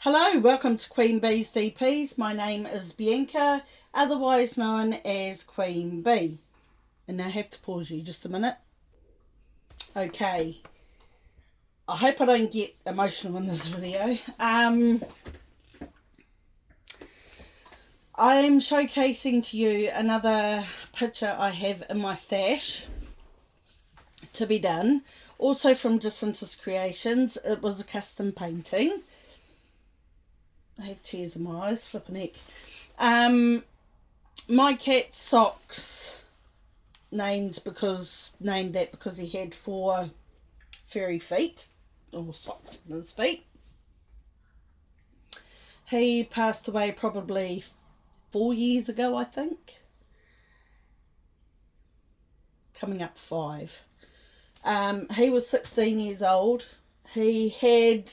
Hello, welcome to Queen Bee's DPs. My name is Bianca, otherwise known as Queen Bee. And now I have to pause you just a minute. Okay. I hope I don't get emotional in this video. I'm showcasing to you another picture I have in my stash to be done. Also from Jacinta's Creations. It was a custom painting. I have tears in my eyes, flipping heck. My cat Sox, named that because he had 4 furry feet, or socks on his feet. He passed away probably 4 years ago, I think. Coming up 5. He was 16 years old. He had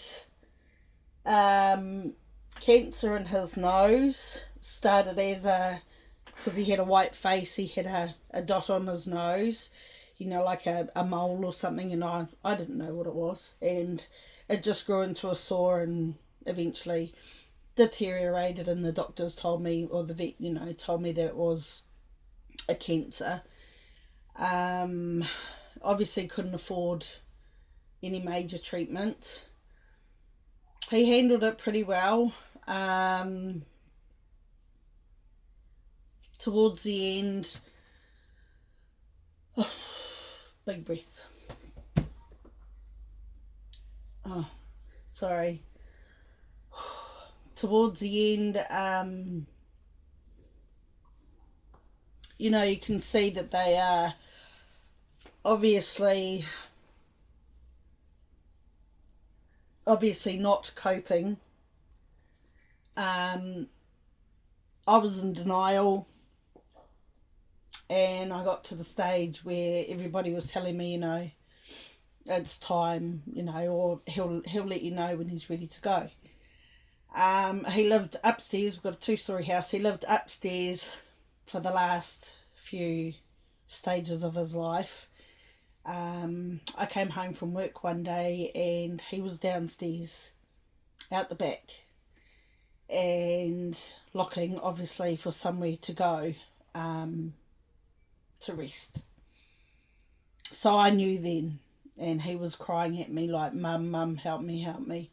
cancer in his nose. Started because he had a white face, he had a dot on his nose, like a mole or something, and I didn't know what it was, and it just grew into a sore and eventually deteriorated, and the doctors told me, or the vet, told me that it was a cancer. Obviously couldn't afford any major treatment. He handled it pretty well. Towards the end, big breath. Oh, sorry. Towards the end, you can see that they are obviously not coping. I was in denial, and I got to the stage where everybody was telling me, it's time, or he'll let you know when he's ready to go. He lived upstairs. We've got a 2-story house. He lived upstairs for the last few stages of his life. I came home from work one day and he was downstairs out the back and looking obviously for somewhere to go to rest. So I knew then, and he was crying at me like, Mum, help me.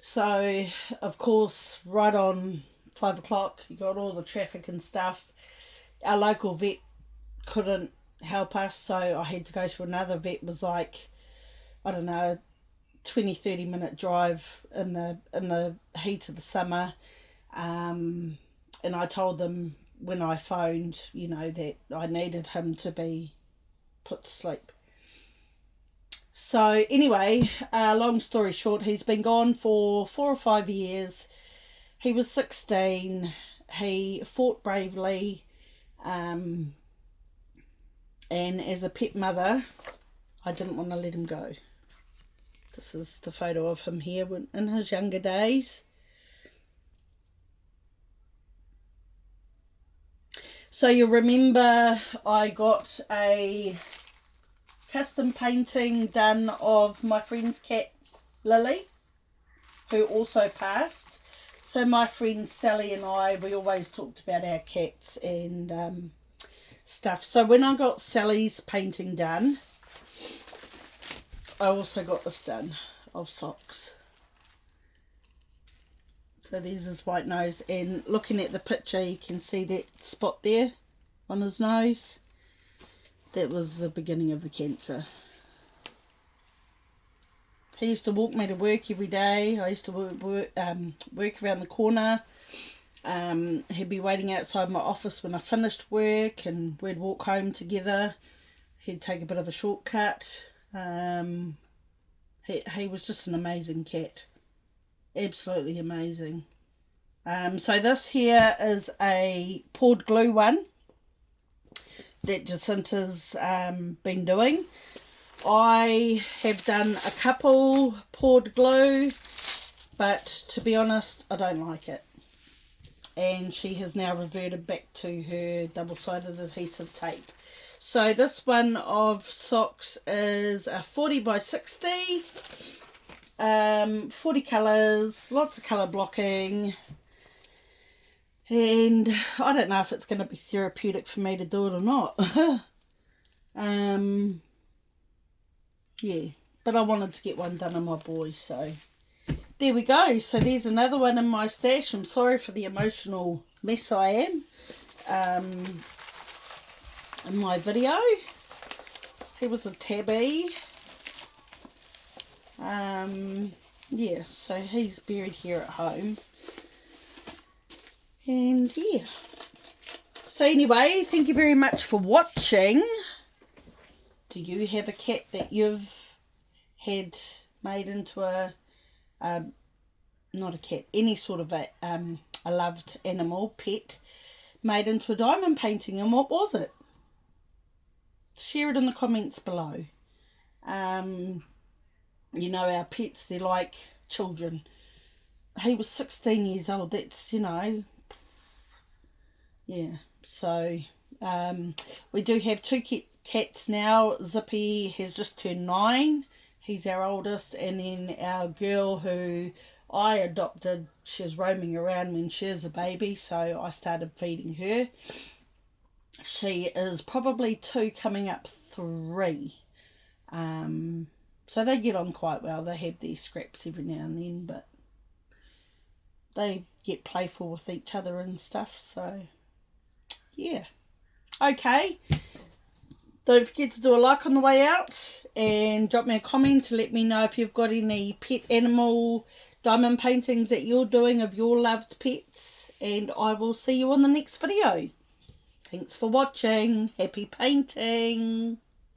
So of course, right on 5 o'clock, you got all the traffic and stuff. Our local vet couldn't help us, so I had to go to another vet. It was like, I don't know, 20-30 minute drive in the heat of the summer. And I told them when I phoned, that I needed him to be put to sleep. So anyway, long story short, he's been gone for 4 or 5 years. He was 16. He fought bravely. And as a pet mother, I didn't want to let him go. This is the photo of him here in his younger days. So you'll remember I got a custom painting done of my friend's cat, Lily, who also passed. So my friend Sally and I, we always talked about our cats and stuff. So when I got Sally's painting done, I also got this done of Sox. So there's his white nose, and looking at the picture you can see that spot there on his nose. That was the beginning of the cancer. He used to walk me to work every day. I used to work around the corner. He'd be waiting outside my office when I finished work, and we'd walk home together. He'd take a bit of a shortcut. He was just an amazing cat. Absolutely amazing. So this here is a poured glue one that Jacinta's been doing. I have done a couple poured glue, but to be honest, I don't like it. And she has now reverted back to her double-sided adhesive tape. So this one of Sox is a 40 by 60. 40 colours, lots of colour blocking. And I don't know if it's going to be therapeutic for me to do it or not. Yeah, but I wanted to get one done on my boys, so there we go. So there's another one in my stash. I'm sorry for the emotional mess I am in my video. He was a tabby. Yeah, so he's buried here at home. And yeah. So anyway, thank you very much for watching. Do you have a cat that you've had made into not a cat, any sort of a loved animal, pet, made into a diamond painting, and what was it? Share it in the comments below. You know, our pets, they're like children. He was 16 years old. That's, you know, yeah. So we do have two cats now. Zippy has just turned 9. He's our oldest. And then our girl who I adopted, she was roaming around when she was a baby, so I started feeding her. She is probably 2 coming up 3. So they get on quite well. They have their scraps every now and then, but they get playful with each other and stuff. So yeah. Okay. Don't forget to do a like on the way out and drop me a comment to let me know if you've got any pet animal diamond paintings that you're doing of your loved pets. And I will see you on the next video. Thanks for watching. Happy painting.